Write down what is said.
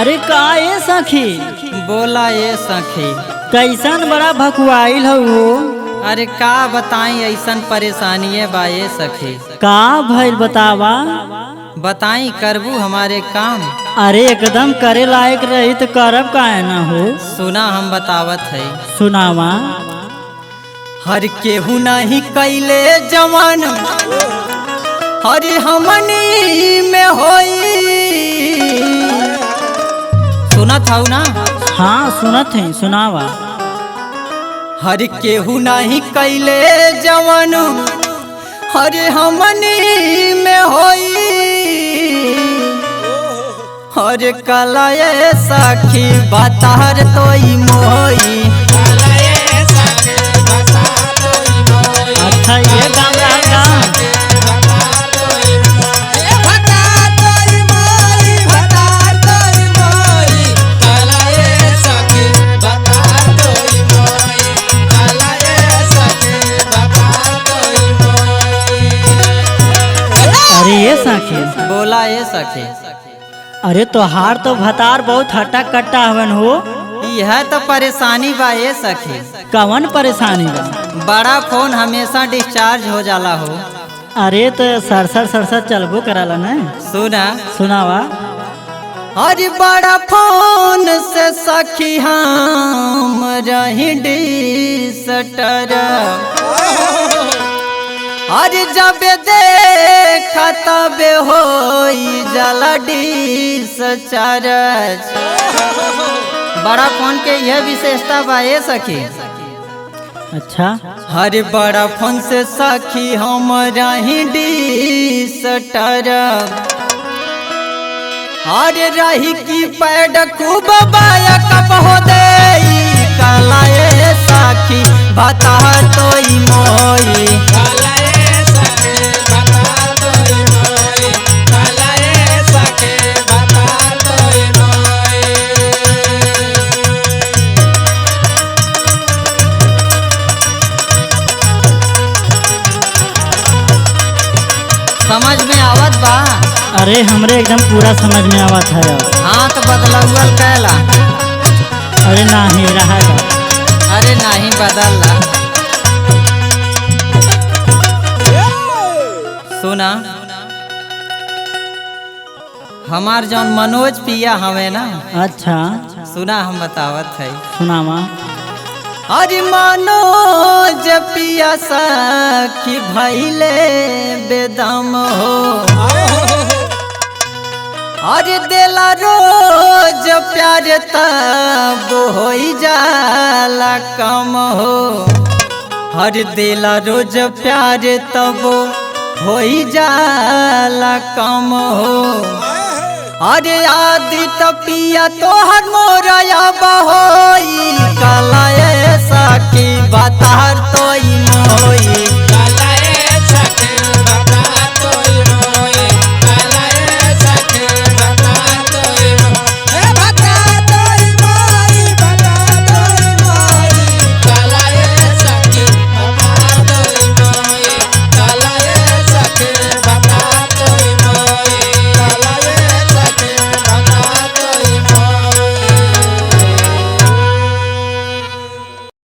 अरे का ये सखी बोला ये सखी। कैसन बड़ा भकुआइल हो। अरे का बताई ऐसन परेशानी बा ये सखी। का भइल बतावा। बताई करबू हमारे काम। अरे एकदम करे लायक रही तो करब काहे ना हो। सुना हम बतावत है। सुनावा। हर केहू नहीं कैले जवान हर हमनी में होई। सुनत हऊ ना। हाँ सुनत है सुनावा। हर केहू नहीं कैले जवान हर हमनी में होई। हर कलाए सखी बतार तोई मोई। अच्छा ये गाँव रहेगा। अरे ये सखी बोला ये सखी। अरे तोहार तो भतार बहुत हट्टा कट्टा हवन हो। यह तो परेशानी बा ये सखी। कवन परेशानी बा। बड़ा फोन हमेशा डिस्चार्ज हो जाला हो। अरे तो सरसर चलबो कराला न। सुना सुनावा। अरे बड़ा फोन से सखी हम रही डिस्टर। अरे जब देखा तब होई जाला डिस्चार्ज। बड़ा फोन के यह विशेषता बा ये सखी। अच्छा हर बड़ा फोन से सखी हम रही डिस्टर। अरे रही की पैड खूब बाया कब हो दे कलाए सखी बता तोई मोई। समझ में आवत बा। अरे हमरे एकदम पूरा समझ में आवत है। हाथ बदलौल कैला। अरे नहीं रहेगा। अरे नहीं बदलला। सुना हमार जौन मनोज पिया हवे ना। अच्छा सुना हम बतावत है। सुनावा। अरे मनोज पिया सखी भैले बेदम हो। अरे देला रोज प्यार तब हो जाला कम हो। हर देला रोज प्यार तब हो जाला कम हो। अरे आदि तपिया तोहर मोरया बहोई कलाए सखी बतार तोई मोई।